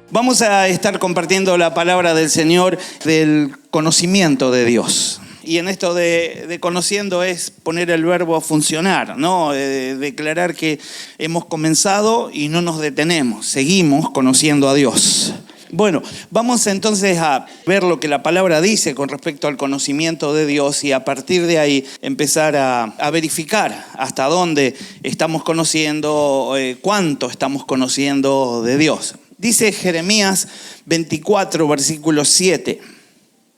Vamos a estar compartiendo la palabra del Señor del conocimiento de Dios. Y en esto de conociendo es poner el verbo a funcionar, ¿no? Declarar que hemos comenzado y no nos detenemos, seguimos conociendo a Dios. Bueno, vamos entonces a ver lo que la palabra dice con respecto al conocimiento de Dios y a partir de ahí empezar a verificar hasta dónde estamos conociendo, cuánto estamos conociendo de Dios. Dice Jeremías 24, versículo 7,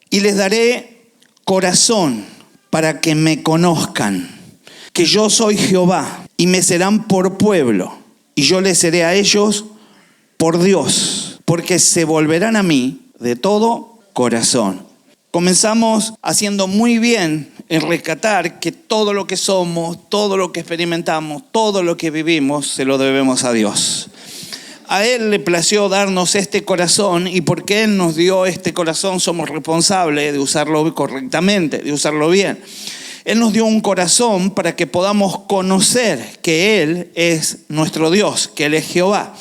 y les daré corazón para que me conozcan, que yo soy Jehová, y me serán por pueblo, y yo les seré a ellos por Dios, porque se volverán a mí de todo corazón. Comenzamos haciendo muy bien en rescatar que todo lo que somos, todo lo que experimentamos, todo lo que vivimos, se lo debemos a Dios. A Él le plació darnos este corazón y porque Él nos dio este corazón somos responsables de usarlo correctamente, de usarlo bien. Él nos dio un corazón para que podamos conocer que Él es nuestro Dios, que Él es Jehová.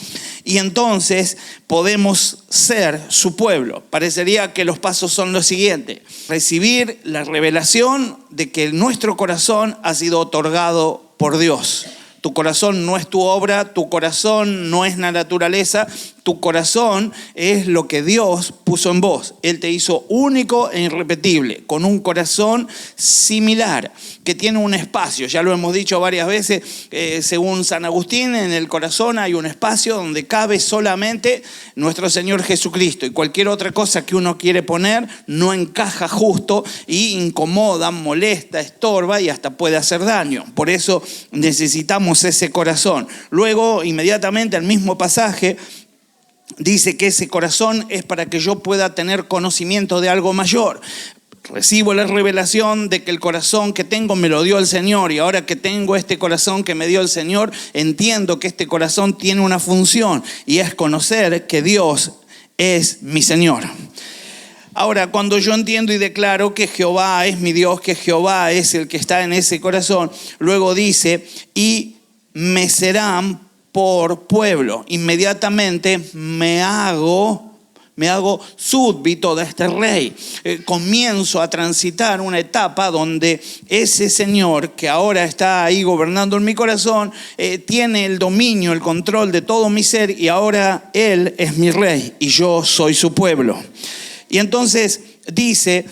Y entonces podemos ser su pueblo. Parecería que los pasos son los siguientes. Recibir la revelación de que nuestro corazón ha sido otorgado por Dios. Tu corazón no es tu obra, tu corazón no es la naturaleza, tu corazón es lo que Dios puso en vos. Él te hizo único e irrepetible, con un corazón similar, que tiene un espacio. Ya lo hemos dicho varias veces, según San Agustín, en el corazón hay un espacio donde cabe solamente nuestro Señor Jesucristo. Y cualquier otra cosa que uno quiere poner no encaja justo y incomoda, molesta, estorba y hasta puede hacer daño. Por eso necesitamos ese corazón. Luego, inmediatamente, el mismo pasaje dice que ese corazón es para que yo pueda tener conocimiento de algo mayor. Recibo la revelación de que el corazón que tengo me lo dio el Señor y ahora que tengo este corazón que me dio el Señor, entiendo que este corazón tiene una función y es conocer que Dios es mi Señor. Ahora, cuando yo entiendo y declaro que Jehová es mi Dios, que Jehová es el que está en ese corazón, luego dice, y me serán por pueblo. Inmediatamente me hago súbdito de este rey. Comienzo a transitar una etapa donde ese Señor que ahora está ahí gobernando en mi corazón tiene el dominio, el control de todo mi ser y ahora Él es mi rey y yo soy su pueblo. Y entonces dice,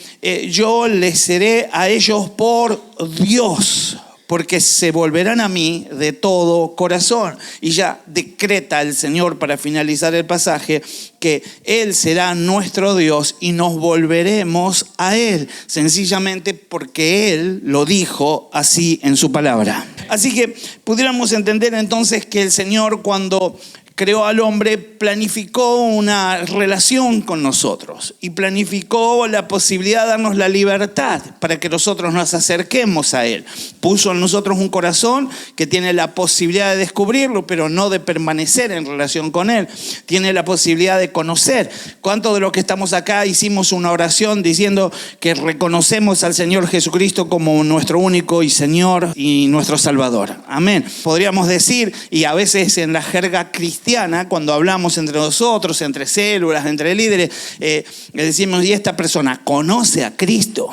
yo les seré a ellos por Dios, porque se volverán a mí de todo corazón. Y ya decreta el Señor para finalizar el pasaje que Él será nuestro Dios y nos volveremos a Él, sencillamente porque Él lo dijo así en su palabra. Así que pudiéramos entender entonces que el Señor cuando creó al hombre, planificó una relación con nosotros y planificó la posibilidad de darnos la libertad para que nosotros nos acerquemos a Él. Puso en nosotros un corazón que tiene la posibilidad de descubrirlo, pero no de permanecer en relación con Él. Tiene la posibilidad de conocer. ¿Cuántos de los que estamos acá hicimos una oración diciendo que reconocemos al Señor Jesucristo como nuestro único y Señor y nuestro Salvador? Amén. Podríamos decir, y a veces en la jerga cristiana, cuando hablamos entre nosotros, entre células, entre líderes, le decimos, ¿y esta persona conoce a Cristo?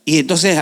Y entonces,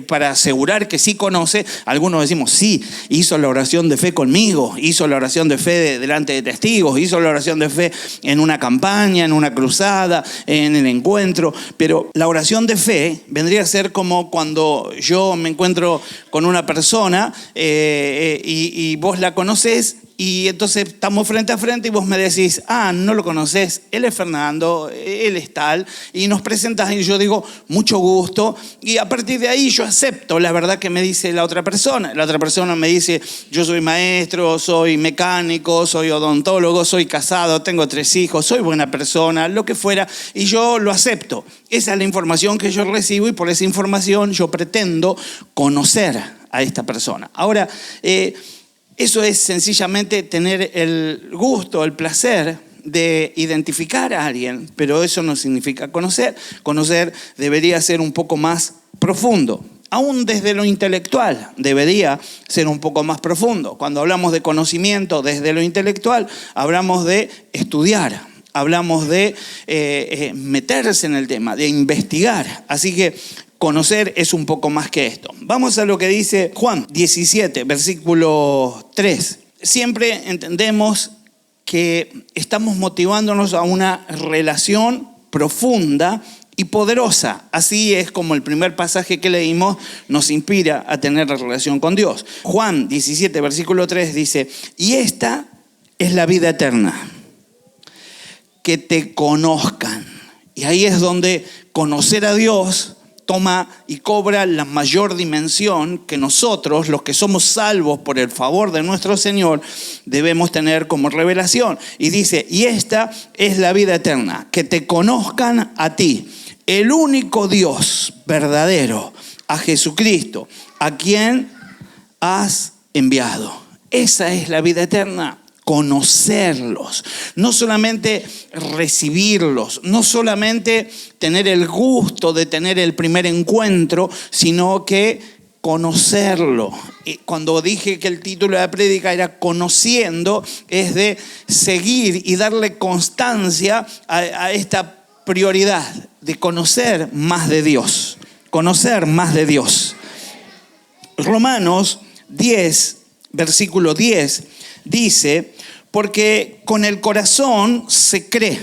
para asegurar que sí conoce, algunos decimos, sí, hizo la oración de fe conmigo, hizo la oración de fe delante de testigos, hizo la oración de fe en una campaña, en una cruzada, en el encuentro. Pero la oración de fe vendría a ser como cuando yo me encuentro con una persona y vos la conocés. Y entonces estamos frente a frente y vos me decís, no lo conoces, él es Fernando, él es tal, y nos presentas y yo digo, mucho gusto, y a partir de ahí yo acepto la verdad que me dice la otra persona. La otra persona me dice, yo soy maestro, soy mecánico, soy odontólogo, soy casado, tengo 3 hijos, soy buena persona, lo que fuera, y yo lo acepto. Esa es la información que yo recibo y por esa información yo pretendo conocer a esta persona. Ahora, eso es sencillamente tener el gusto, el placer de identificar a alguien, pero eso no significa conocer. Conocer debería ser un poco más profundo. Aún desde lo intelectual debería ser un poco más profundo. Cuando hablamos de conocimiento desde lo intelectual, hablamos de estudiar. hablamos de meterse en el tema, de investigar. Así que conocer es un poco más que esto. Vamos a lo que dice Juan 17, versículo 3. Siempre entendemos que estamos motivándonos a una relación profunda y poderosa. Así es como el primer pasaje que leímos nos inspira a tener relación con Dios. Juan 17, versículo 3 dice: y esta es la vida eterna, que te conozcan. Y ahí es donde conocer a Dios toma y cobra la mayor dimensión que nosotros, los que somos salvos por el favor de nuestro Señor, debemos tener como revelación. Y dice: y esta es la vida eterna, que te conozcan a ti, el único Dios verdadero, a Jesucristo, a quien has enviado. Esa es la vida eterna. Conocerlos, no solamente recibirlos, no solamente tener el gusto de tener el primer encuentro, sino que conocerlo. Y cuando dije que el título de la prédica era conociendo, es de seguir y darle constancia a esta prioridad de conocer más de Dios, conocer más de Dios. Romanos 10, versículo 10, dice: porque con el corazón se cree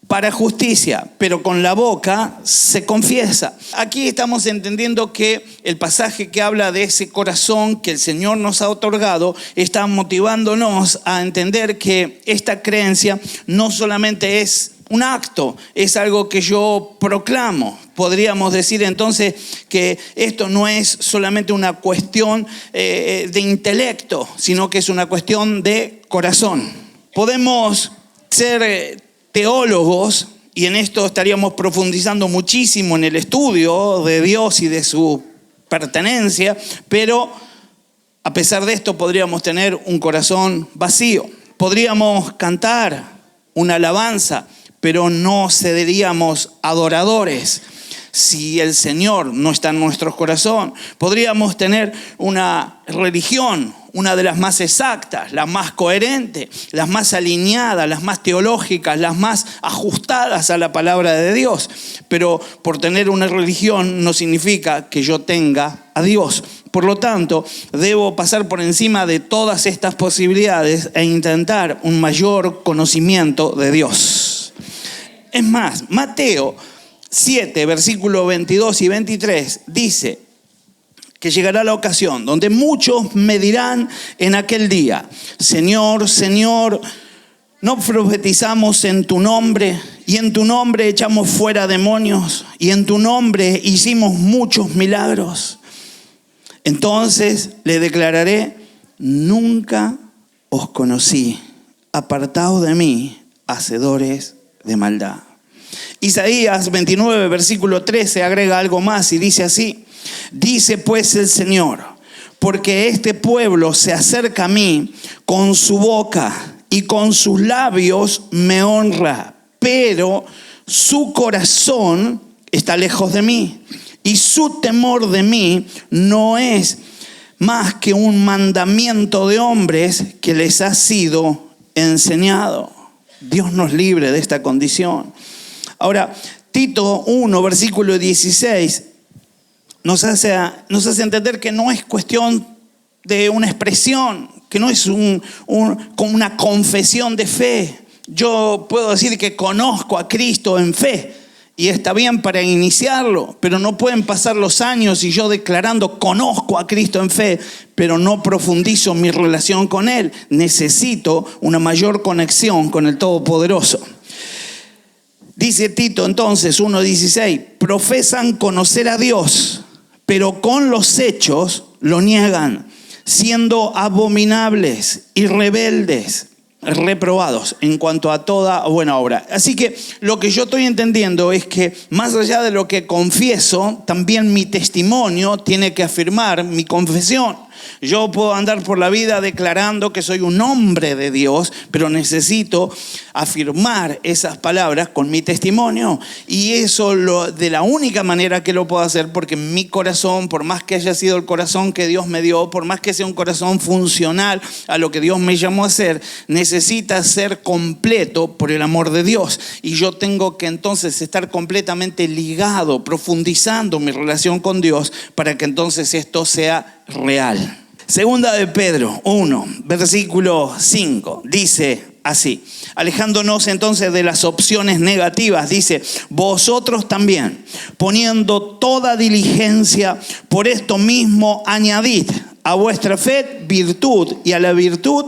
para justicia, pero con la boca se confiesa. Aquí estamos entendiendo que el pasaje que habla de ese corazón que el Señor nos ha otorgado está motivándonos a entender que esta creencia no solamente es un acto, es algo que yo proclamo. Podríamos decir entonces que esto no es solamente una cuestión de intelecto, sino que es una cuestión de corazón. Podemos ser teólogos, y en esto estaríamos profundizando muchísimo en el estudio de Dios y de su pertenencia, pero a pesar de esto podríamos tener un corazón vacío. Podríamos cantar una alabanza, pero no seríamos adoradores si el Señor no está en nuestro corazón. Podríamos tener una religión, una de las más exactas, la más coherente, las más alineadas, las más teológicas, las más ajustadas a la palabra de Dios. Pero por tener una religión no significa que yo tenga a Dios. Por lo tanto, debo pasar por encima de todas estas posibilidades e intentar un mayor conocimiento de Dios. Es más, Mateo 7, versículos 22 y 23 dice que llegará la ocasión donde muchos me dirán en aquel día: Señor, Señor, ¿no profetizamos en tu nombre? Y en tu nombre echamos fuera demonios, y en tu nombre hicimos muchos milagros. Entonces le declararé: nunca os conocí, apartaos de mí, hacedores de maldad. Isaías 29, versículo 13 agrega algo más y dice así: dice pues el Señor, porque este pueblo se acerca a mí con su boca y con sus labios me honra, pero su corazón está lejos de mí y su temor de mí no es más que un mandamiento de hombres que les ha sido enseñado. Dios nos libre de esta condición. Ahora, Tito 1, versículo 16, nos hace entender que no es cuestión de una expresión, que no es como una confesión de fe. Yo puedo decir que conozco a Cristo en fe, y está bien para iniciarlo, pero no pueden pasar los años y yo declarando conozco a Cristo en fe, pero no profundizo mi relación con Él. Necesito una mayor conexión con el Todopoderoso. Dice Tito entonces 1:16, profesan conocer a Dios, pero con los hechos lo niegan, siendo abominables y rebeldes, reprobados en cuanto a toda buena obra. Así que lo que yo estoy entendiendo es que más allá de lo que confieso, también mi testimonio tiene que afirmar mi confesión. Yo puedo andar por la vida declarando que soy un hombre de Dios, pero necesito afirmar esas palabras con mi testimonio. Y eso de la única manera que lo puedo hacer, porque mi corazón, por más que haya sido el corazón que Dios me dio, por más que sea un corazón funcional a lo que Dios me llamó a hacer, necesita ser completo por el amor de Dios. Y yo tengo que entonces estar completamente ligado, profundizando mi relación con Dios para que entonces esto sea real. Segunda de Pedro 1, versículo 5, dice así: alejándonos entonces de las opciones negativas, dice: vosotros también, poniendo toda diligencia, por esto mismo añadid a vuestra fe virtud, y a la virtud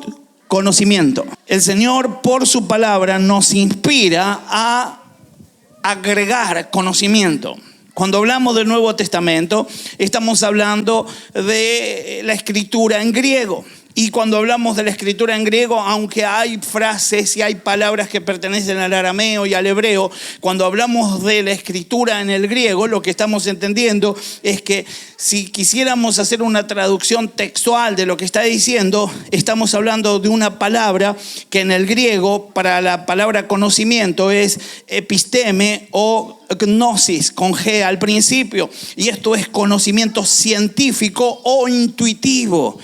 conocimiento. El Señor, por su palabra, nos inspira a agregar conocimiento. Cuando hablamos del Nuevo Testamento, estamos hablando de la escritura en griego. Y cuando hablamos de la escritura en griego, aunque hay frases y hay palabras que pertenecen al arameo y al hebreo, cuando hablamos de la escritura en el griego, lo que estamos entendiendo es que si quisiéramos hacer una traducción textual de lo que está diciendo, estamos hablando de una palabra que en el griego, para la palabra conocimiento, es episteme o gnosis, con G al principio. Y esto es conocimiento científico o intuitivo.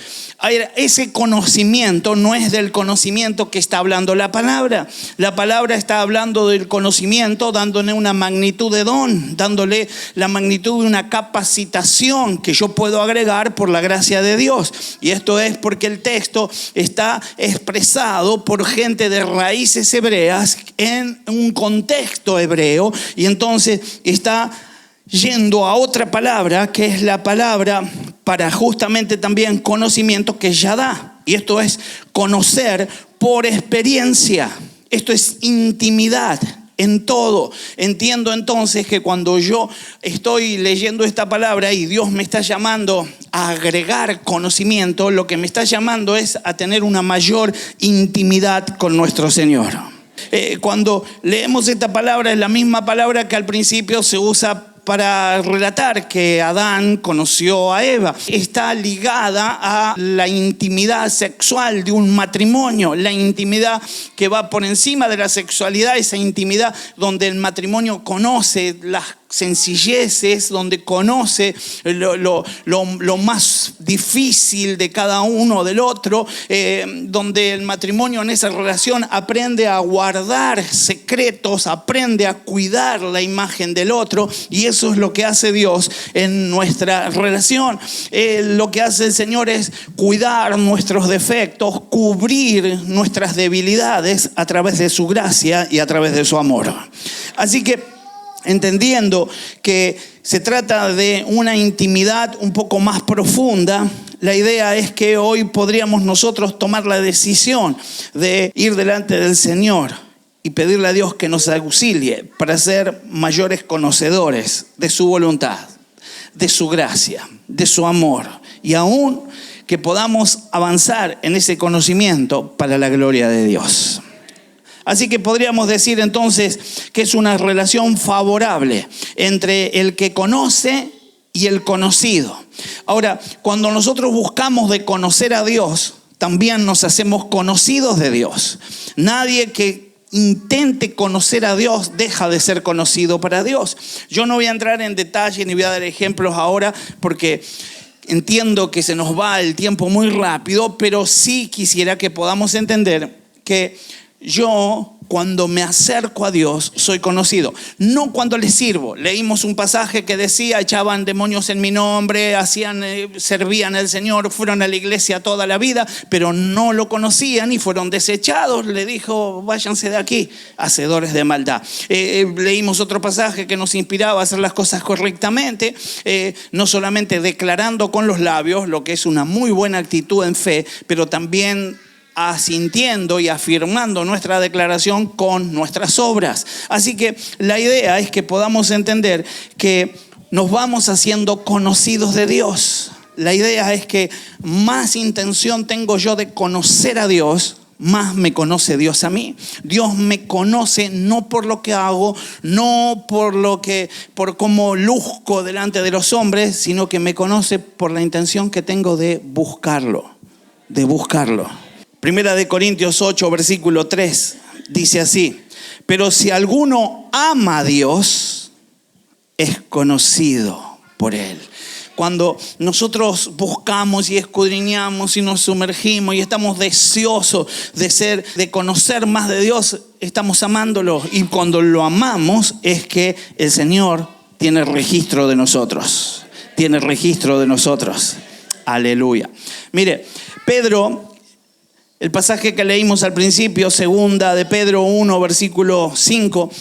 Ese conocimiento no es del conocimiento que está hablando la palabra. La palabra está hablando del conocimiento, dándole una magnitud de don, dándole la magnitud de una capacitación que yo puedo agregar por la gracia de Dios. Y esto es porque el texto está expresado por gente de raíces hebreas en un contexto hebreo, y entonces está yendo a otra palabra que es la palabra para justamente también conocimiento, que es yadá. Y esto es conocer por experiencia. Esto es intimidad en todo. Entiendo entonces que cuando yo estoy leyendo esta palabra y Dios me está llamando a agregar conocimiento, lo que me está llamando es a tener una mayor intimidad con nuestro Señor. Cuando leemos esta palabra, es la misma palabra que al principio se usa para relatar que Adán conoció a Eva. Está ligada a la intimidad sexual de un matrimonio, la intimidad que va por encima de la sexualidad, esa intimidad donde el matrimonio conoce las sencilleces, donde conoce lo más difícil de cada uno del otro, donde el matrimonio en esa relación aprende a guardar secretos, aprende a cuidar la imagen del otro, y eso es lo que hace Dios en nuestra relación. Lo que hace el Señor es cuidar nuestros defectos, cubrir nuestras debilidades a través de su gracia y a través de su amor. Así que, entendiendo que se trata de una intimidad un poco más profunda, la idea es que hoy podríamos nosotros tomar la decisión de ir delante del Señor y pedirle a Dios que nos auxilie para ser mayores conocedores de su voluntad, de su gracia, de su amor, y aún que podamos avanzar en ese conocimiento para la gloria de Dios. Así que podríamos decir entonces que es una relación favorable entre el que conoce y el conocido. Ahora, cuando nosotros buscamos de conocer a Dios, también nos hacemos conocidos de Dios. Nadie que intente conocer a Dios deja de ser conocido para Dios. Yo no voy a entrar en detalle ni voy a dar ejemplos ahora, porque entiendo que se nos va el tiempo muy rápido, pero sí quisiera que podamos entender que yo, cuando me acerco a Dios, soy conocido. No cuando le sirvo. Leímos un pasaje que decía: echaban demonios en mi nombre, servían al Señor, fueron a la iglesia toda la vida, pero no lo conocían y fueron desechados. Le dijo: váyanse de aquí, hacedores de maldad. Leímos otro pasaje que nos inspiraba a hacer las cosas correctamente, no solamente declarando con los labios, lo que es una muy buena actitud en fe, pero también asintiendo y afirmando nuestra declaración con nuestras obras. Así que la idea es que podamos entender que nos vamos haciendo conocidos de Dios. La idea es que más intención tengo yo de conocer a Dios, más me conoce Dios a mí. Dios me conoce no por lo que hago, no por cómo luzco delante de los hombres, sino que me conoce por la intención que tengo de buscarlo. Primera de Corintios 8, versículo 3, dice así: pero si alguno ama a Dios, es conocido por Él. Cuando nosotros buscamos y escudriñamos y nos sumergimos y estamos deseosos de conocer más de Dios, estamos amándolo. Y cuando lo amamos es que el Señor tiene registro de nosotros. Aleluya. Mire, Pedro, el pasaje que leímos al principio, segunda de Pedro 1, versículo 5,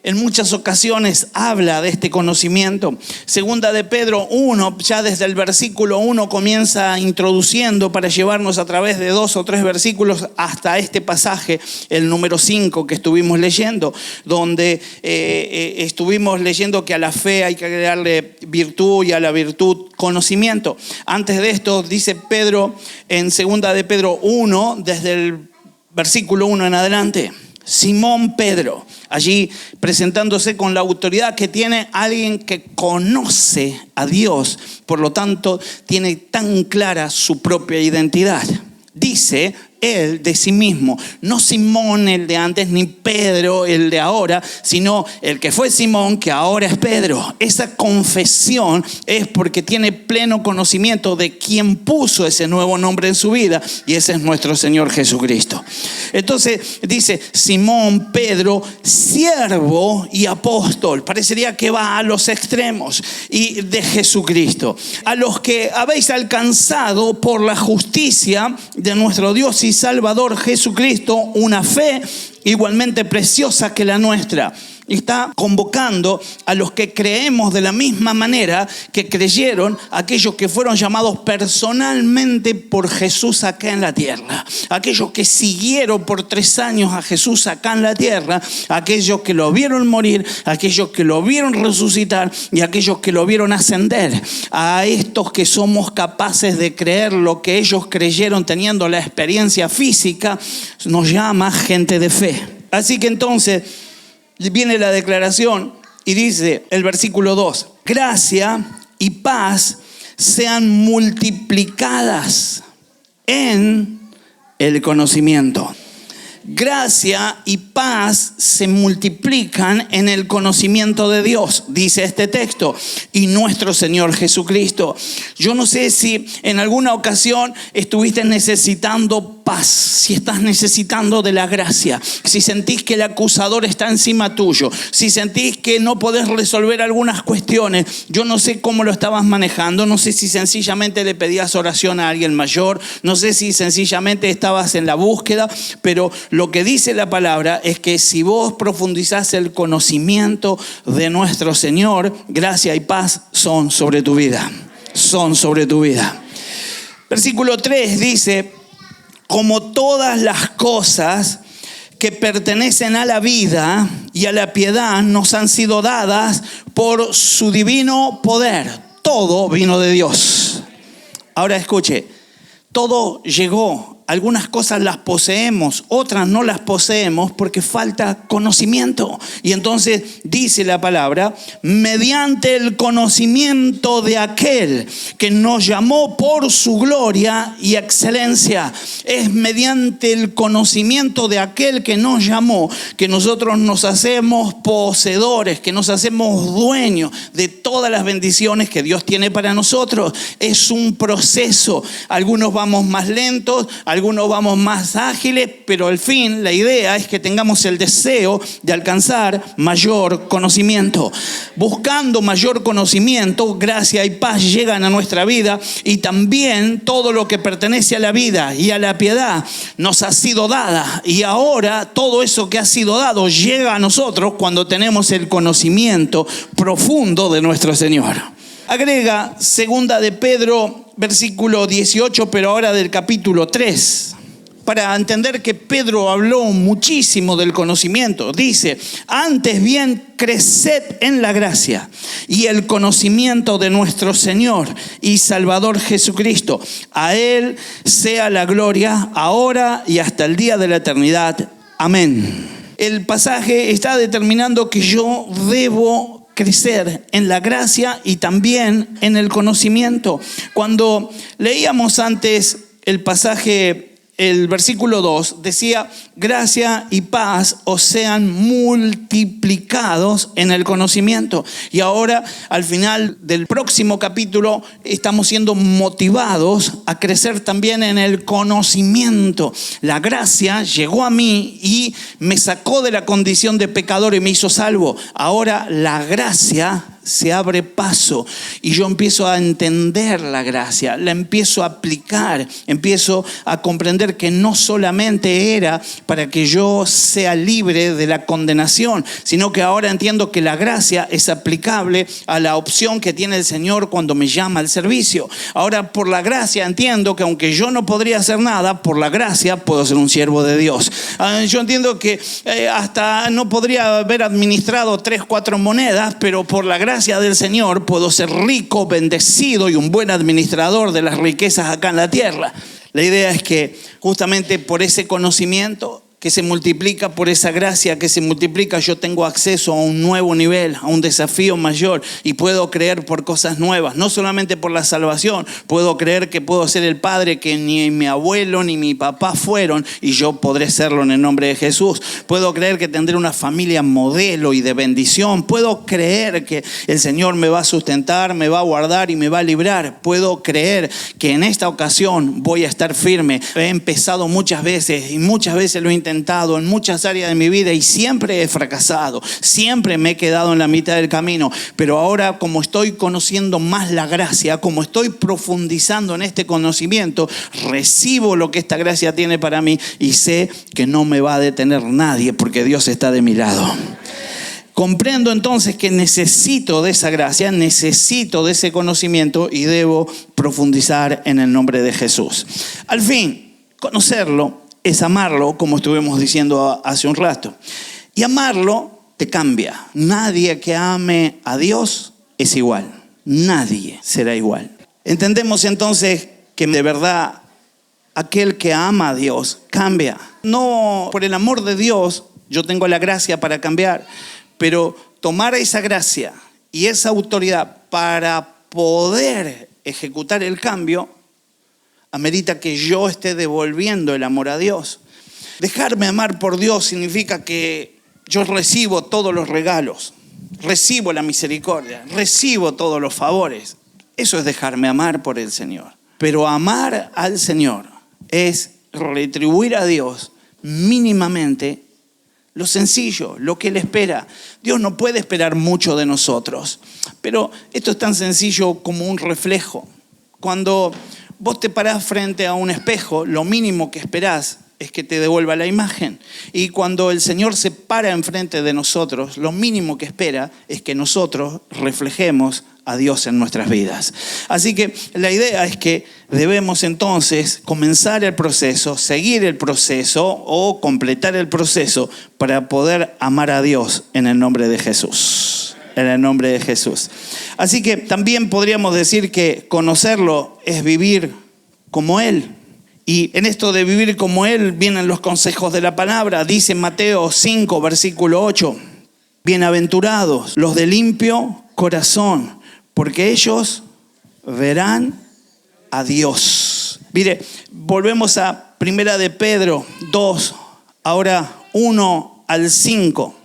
en muchas ocasiones habla de este conocimiento. Segunda de Pedro 1, ya desde el versículo 1 comienza introduciendo para llevarnos a través de 2 o 3 versículos hasta este pasaje, el número 5 que estuvimos leyendo, donde estuvimos leyendo que a la fe hay que agregarle virtud y a la virtud conocimiento. Antes de esto dice Pedro en segunda de Pedro 1, desde el versículo 1 en adelante: Simón Pedro, allí presentándose con la autoridad que tiene alguien que conoce a Dios, por lo tanto tiene tan clara su propia identidad. Dice él de sí mismo, no Simón el de antes, ni Pedro el de ahora, sino el que fue Simón, que ahora es Pedro. Esa confesión es porque tiene pleno conocimiento de quién puso ese nuevo nombre en su vida, y ese es nuestro Señor Jesucristo. Entonces dice Simón Pedro, siervo y apóstol. Parecería que va a los extremos, y de Jesucristo, a los que habéis alcanzado por la justicia de nuestro Dios y Salvador Jesucristo una fe igualmente preciosa que la nuestra. Está convocando a los que creemos de la misma manera que creyeron aquellos que fueron llamados personalmente por Jesús acá en la tierra, aquellos que siguieron por 3 años a Jesús acá en la tierra, aquellos que lo vieron morir, aquellos que lo vieron resucitar y aquellos que lo vieron ascender. A estos que somos capaces de creer lo que ellos creyeron teniendo la experiencia física, nos llama gente de fe. Así que entonces viene la declaración y dice el versículo 2: gracia y paz sean multiplicadas en el conocimiento. Gracia y paz se multiplican en el conocimiento de Dios, dice este texto, y nuestro Señor Jesucristo. Yo no sé si en alguna ocasión estuviste necesitando paz, si estás necesitando de la gracia, si sentís que el acusador está encima tuyo, si sentís que no podés resolver algunas cuestiones. Yo no sé cómo lo estabas manejando, no sé si sencillamente le pedías oración a alguien mayor, no sé si sencillamente estabas en la búsqueda, pero lo que dice la palabra es que si vos profundizás el conocimiento de nuestro Señor, gracia y paz son sobre tu vida. Versículo 3 dice: como todas las cosas que pertenecen a la vida y a la piedad nos han sido dadas por su divino poder. Todo vino de Dios. Ahora escuche, todo llegó. Algunas cosas las poseemos, otras no las poseemos porque falta conocimiento. Y entonces dice la palabra: mediante el conocimiento de aquel que nos llamó por su gloria y excelencia. Es mediante el conocimiento de aquel que nos llamó que nosotros nos hacemos poseedores, que nos hacemos dueños de todas las bendiciones que Dios tiene para nosotros. Es un proceso. Algunos vamos más lentos, algunos vamos más ágiles, pero al fin la idea es que tengamos el deseo de alcanzar mayor conocimiento. Buscando mayor conocimiento, gracia y paz llegan a nuestra vida, y también todo lo que pertenece a la vida y a la piedad nos ha sido dada, y ahora todo eso que ha sido dado llega a nosotros cuando tenemos el conocimiento profundo de nuestro Señor. Agrega segunda de Pedro versículo 18, pero ahora del capítulo 3. para entender que Pedro habló muchísimo del conocimiento. Dice, antes bien, creced en la gracia y el conocimiento de nuestro Señor y Salvador Jesucristo. A Él sea la gloria, ahora y hasta el día de la eternidad. Amén. El pasaje está determinando que yo debo crecer en la gracia y también en el conocimiento. Cuando leíamos antes el pasaje, el versículo 2 decía, gracia y paz os sean multiplicados en el conocimiento. Y ahora, al final del próximo capítulo, estamos siendo motivados a crecer también en el conocimiento. La gracia llegó a mí y me sacó de la condición de pecador y me hizo salvo. Ahora la gracia se abre paso y yo empiezo a entender la gracia, la empiezo a aplicar, empiezo a comprender que no solamente era para que yo sea libre de la condenación, sino que ahora entiendo que la gracia es aplicable a la opción que tiene el Señor cuando me llama al servicio. Ahora, por la gracia entiendo que aunque yo no podría hacer nada, por la gracia puedo ser un siervo de Dios. Yo entiendo que hasta no podría haber administrado 3, 4 monedas, pero por la gracia del Señor puedo ser rico, bendecido y un buen administrador de las riquezas acá en la tierra. La idea es que justamente por ese conocimiento que se multiplica, por esa gracia que se multiplica, yo tengo acceso a un nuevo nivel, a un desafío mayor y puedo creer por cosas nuevas, no solamente por la salvación. Puedo creer que puedo ser el padre que ni mi abuelo ni mi papá fueron y yo podré serlo en el nombre de Jesús. Puedo creer que tendré una familia modelo y de bendición. Puedo creer que el Señor me va a sustentar, me va a guardar y me va a librar. Puedo creer que en esta ocasión voy a estar firme. He empezado muchas veces y muchas veces lo he intentado en muchas áreas de mi vida y siempre he fracasado, siempre me he quedado en la mitad del camino, pero ahora como estoy conociendo más la gracia, como estoy profundizando en este conocimiento, recibo lo que esta gracia tiene para mí y sé que no me va a detener nadie porque Dios está de mi lado. Comprendo entonces que necesito de esa gracia, necesito de ese conocimiento y debo profundizar en el nombre de Jesús. Al fin, conocerlo es amarlo, como estuvimos diciendo hace un rato. Y amarlo te cambia. Nadie que ame a Dios es igual. Nadie será igual. Entendemos entonces que de verdad aquel que ama a Dios cambia. No por el amor de Dios, yo tengo la gracia para cambiar, pero tomar esa gracia y esa autoridad para poder ejecutar el cambio amerita que yo esté devolviendo el amor a Dios. Dejarme amar por Dios significa que yo recibo todos los regalos, recibo la misericordia, recibo todos los favores. Eso es dejarme amar por el Señor. Pero amar al Señor es retribuir a Dios mínimamente lo sencillo, lo que Él espera. Dios no puede esperar mucho de nosotros, pero esto es tan sencillo como un reflejo. Cuando vos te parás frente a un espejo, lo mínimo que esperás es que te devuelva la imagen. Y cuando el Señor se para enfrente de nosotros, lo mínimo que espera es que nosotros reflejemos a Dios en nuestras vidas. Así que la idea es que debemos entonces comenzar el proceso, seguir el proceso o completar el proceso para poder amar a Dios en el nombre de Jesús. En el nombre de Jesús. Así que también podríamos decir que conocerlo es vivir como Él. Y en esto de vivir como Él vienen los consejos de la palabra. Dice Mateo 5, versículo 8. Bienaventurados los de limpio corazón, porque ellos verán a Dios. Mire, volvemos a 1 de Pedro 2, ahora 1 al 5.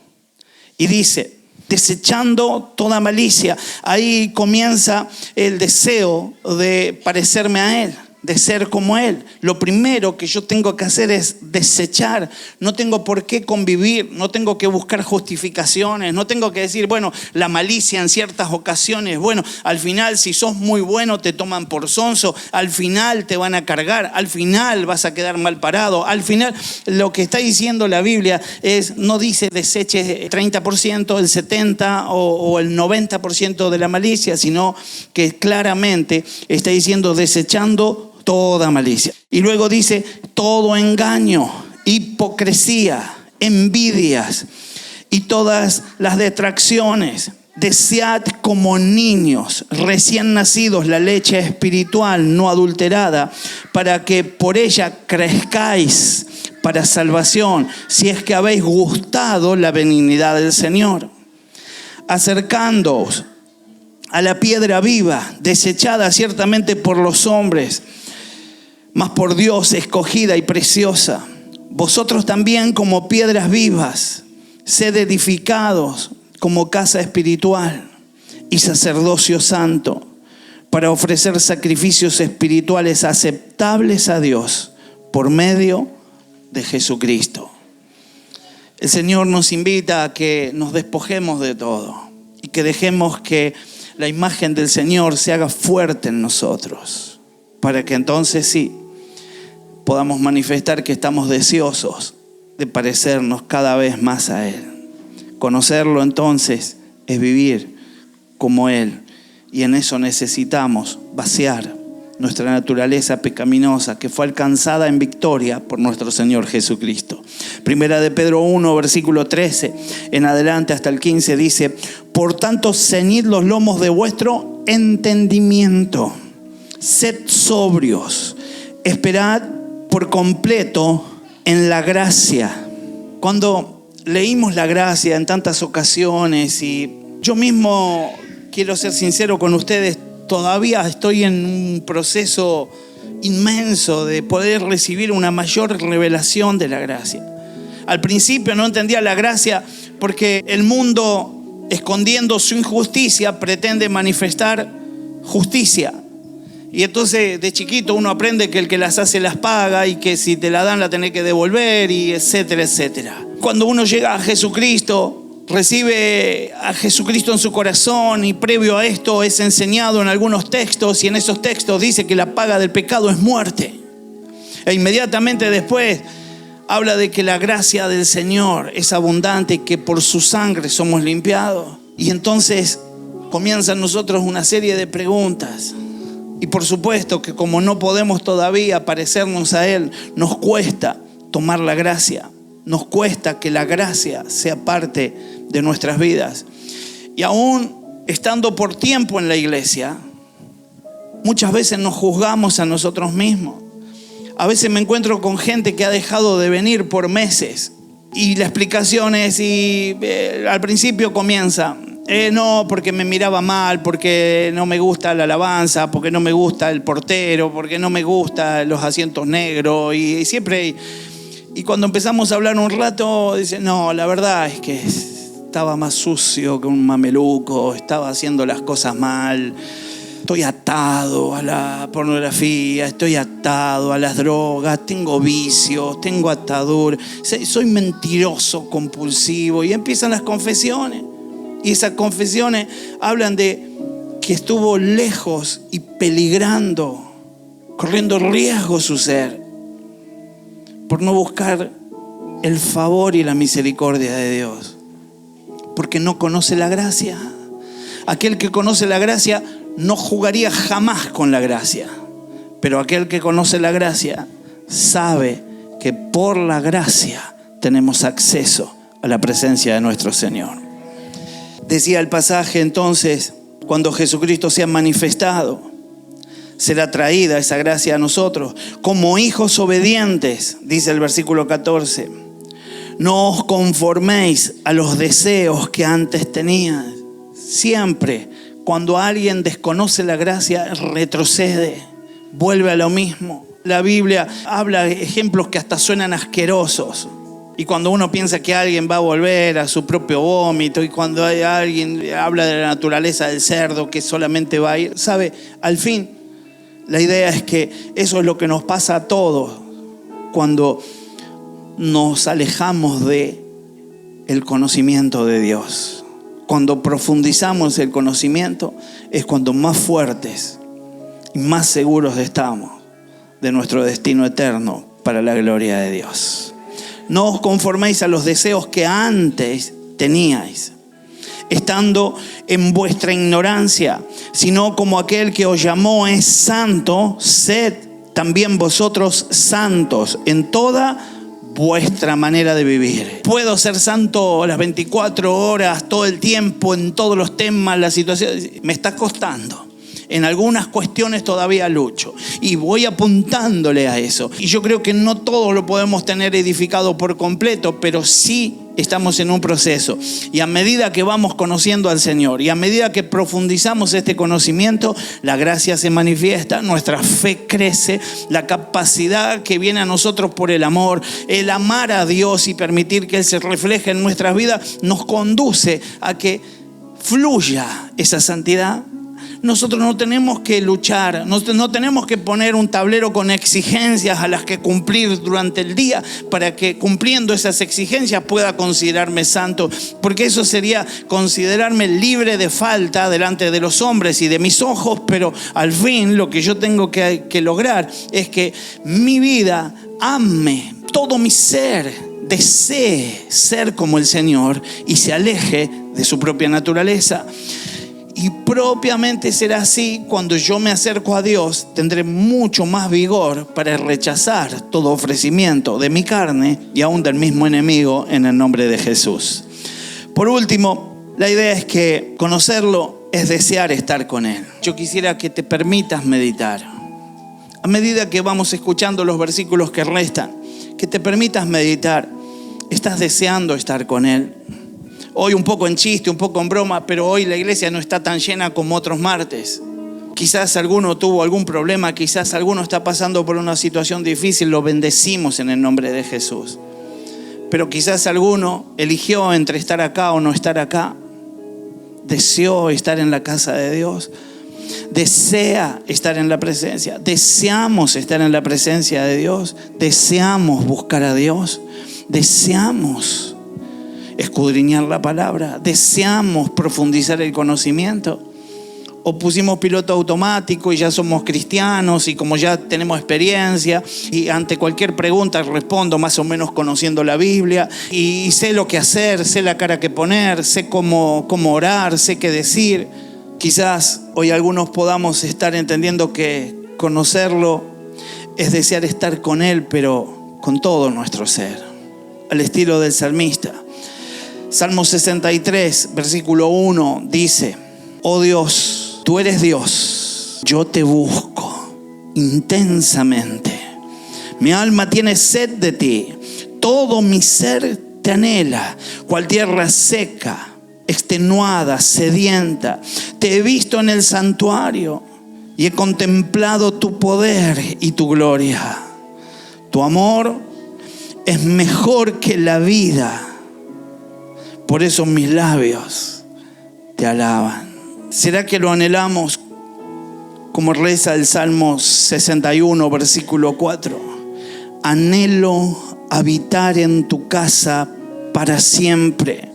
Y dice, desechando toda malicia. Ahí comienza el deseo de parecerme a Él, de ser como Él. Lo primero que yo tengo que hacer es desechar. No tengo por qué convivir, no tengo que buscar justificaciones, no tengo que decir, bueno, la malicia en ciertas ocasiones, bueno, al final si sos muy bueno te toman por sonso, al final te van a cargar, al final vas a quedar mal parado, al final lo que está diciendo la Biblia es, no dice deseche 30%, el 70% o el 90% de la malicia, sino que claramente está diciendo desechando toda malicia. Y luego dice, todo engaño, hipocresía, envidias y todas las detracciones. Desead como niños recién nacidos la leche espiritual no adulterada, para que por ella crezcáis para salvación, si es que habéis gustado la benignidad del Señor. Acercándoos a la piedra viva, desechada ciertamente por los hombres, mas por Dios escogida y preciosa. Vosotros también, como piedras vivas, sed edificados como casa espiritual y sacerdocio santo, para ofrecer sacrificios espirituales aceptables a Dios por medio de Jesucristo. El Señor nos invita a que nos despojemos de todo y que dejemos que la imagen del Señor se haga fuerte en nosotros, para que entonces sí podamos manifestar que estamos deseosos de parecernos cada vez más a Él. Conocerlo entonces es vivir como Él, y en eso necesitamos vaciar nuestra naturaleza pecaminosa que fue alcanzada en victoria por nuestro Señor Jesucristo. Primera de Pedro 1, versículo 13 en adelante hasta el 15 dice: por tanto, ceñid los lomos de vuestro entendimiento, sed sobrios, esperad por completo en la gracia. Cuando leímos la gracia en tantas ocasiones, y yo mismo quiero ser sincero con ustedes, todavía estoy en un proceso inmenso de poder recibir una mayor revelación de la gracia. Al principio no entendía la gracia porque el mundo, escondiendo su injusticia, pretende manifestar justicia. Y entonces de chiquito uno aprende que el que las hace las paga, y que si te la dan la tenés que devolver, y etcétera, etcétera. Cuando uno llega a Jesucristo, recibe a Jesucristo en su corazón, y previo a esto es enseñado en algunos textos, y en esos textos dice que la paga del pecado es muerte. E inmediatamente después habla de que la gracia del Señor es abundante y que por su sangre somos limpiados. Y entonces comienzan nosotros una serie de preguntas. Y por supuesto que como no podemos todavía parecernos a Él, nos cuesta tomar la gracia. Nos cuesta que la gracia sea parte de nuestras vidas. Y aún estando por tiempo en la iglesia, muchas veces nos juzgamos a nosotros mismos. A veces me encuentro con gente que ha dejado de venir por meses, y la explicación es, al principio comienza, no, porque me miraba mal, porque no me gusta la alabanza, porque no me gusta el portero, porque no me gustan los asientos negros, y siempre... Y cuando empezamos a hablar un rato, dice, no, la verdad es que estaba más sucio que un mameluco, estaba haciendo las cosas mal, estoy atado a la pornografía, estoy atado a las drogas, tengo vicios, tengo atadura, soy mentiroso compulsivo. Y empiezan las confesiones, y esas confesiones hablan de que estuvo lejos y peligrando, corriendo riesgo su ser, por no buscar el favor y la misericordia de Dios, porque no conoce la gracia. Aquel que conoce la gracia no jugaría jamás con la gracia, pero aquel que conoce la gracia sabe que por la gracia tenemos acceso a la presencia de nuestro Señor. Decía el pasaje entonces, cuando Jesucristo sea manifestado, será traída esa gracia a nosotros como hijos obedientes, dice el versículo 14. No os conforméis a los deseos que antes teníais. Siempre cuando alguien desconoce la gracia, retrocede, vuelve a lo mismo. La Biblia habla de ejemplos que hasta suenan asquerosos. Y cuando uno piensa que alguien va a volver a su propio vómito, y cuando hay alguien habla de la naturaleza del cerdo que solamente va a ir, ¿sabe? Al fin, la idea es que eso es lo que nos pasa a todos cuando nos alejamos de el conocimiento de Dios. Cuando profundizamos el conocimiento es cuando más fuertes y más seguros estamos de nuestro destino eterno para la gloria de Dios. No os conforméis a los deseos que antes teníais, estando en vuestra ignorancia, sino como aquel que os llamó es santo, sed también vosotros santos en toda vuestra manera de vivir. Puedo ser santo las 24 horas, todo el tiempo, en todos los temas, las situaciones. Me está costando. En algunas cuestiones todavía lucho y voy apuntándole a eso. Y yo creo que no todo lo podemos tener edificado por completo, pero sí estamos en un proceso. Y a medida que vamos conociendo al Señor y a medida que profundizamos este conocimiento, la gracia se manifiesta, nuestra fe crece, la capacidad que viene a nosotros por el amor, el amar a Dios y permitir que Él se refleje en nuestras vidas, nos conduce a que fluya esa santidad. Nosotros no tenemos que luchar, no tenemos que poner un tablero con exigencias a las que cumplir durante el día para que cumpliendo esas exigencias pueda considerarme santo, porque eso sería considerarme libre de falta delante de los hombres y de mis ojos, pero al fin lo que yo tengo que lograr es que mi vida ame, todo mi ser desee ser como el Señor y se aleje de su propia naturaleza. Y propiamente será así cuando yo me acerco a Dios, tendré mucho más vigor para rechazar todo ofrecimiento de mi carne y aún del mismo enemigo en el nombre de Jesús. Por último, la idea es que conocerlo es desear estar con Él. Yo quisiera que te permitas meditar. A medida que vamos escuchando los versículos que restan, que te permitas meditar. ¿Estás deseando estar con Él? Hoy un poco en chiste, un poco en broma, pero hoy la iglesia no está tan llena como otros martes. Quizás alguno tuvo algún problema, quizás alguno está pasando por una situación difícil, lo bendecimos en el nombre de Jesús. Pero quizás alguno eligió entre estar acá o no estar acá. Deseó estar en la casa de Dios. Desea estar en la presencia. Deseamos estar en la presencia de Dios. Deseamos buscar a Dios. Deseamos escudriñar la palabra, deseamos profundizar el conocimiento, o pusimos piloto automático y ya somos cristianos y como ya tenemos experiencia y ante cualquier pregunta respondo más o menos conociendo la Biblia y sé lo que hacer, sé la cara que poner, sé cómo orar, sé qué decir. Quizás hoy algunos podamos estar entendiendo que conocerlo es desear estar con Él, pero con todo nuestro ser, al estilo del salmista. Salmo 63, versículo 1 dice: oh Dios, tú eres Dios, yo te busco intensamente. Mi alma tiene sed de ti, todo mi ser te anhela, cual tierra seca, extenuada, sedienta. Te he visto en el santuario y he contemplado tu poder y tu gloria. Tu amor es mejor que la vida. Por eso mis labios te alaban. ¿Será que lo anhelamos como reza el Salmo 61, versículo 4? Anhelo habitar en tu casa para siempre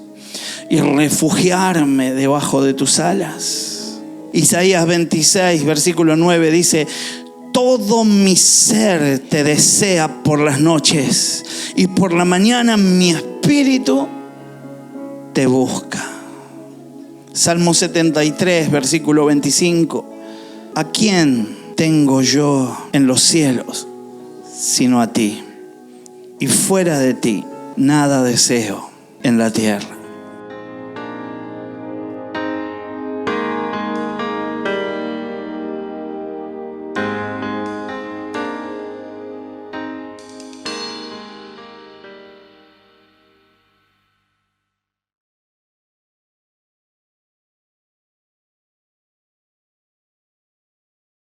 y refugiarme debajo de tus alas. Isaías 26, versículo 9 dice: todo mi ser te desea por las noches y por la mañana mi espíritu te busca. Salmo 73, versículo 25. ¿A quién tengo yo en los cielos sino a ti? Y fuera de ti nada deseo en la tierra.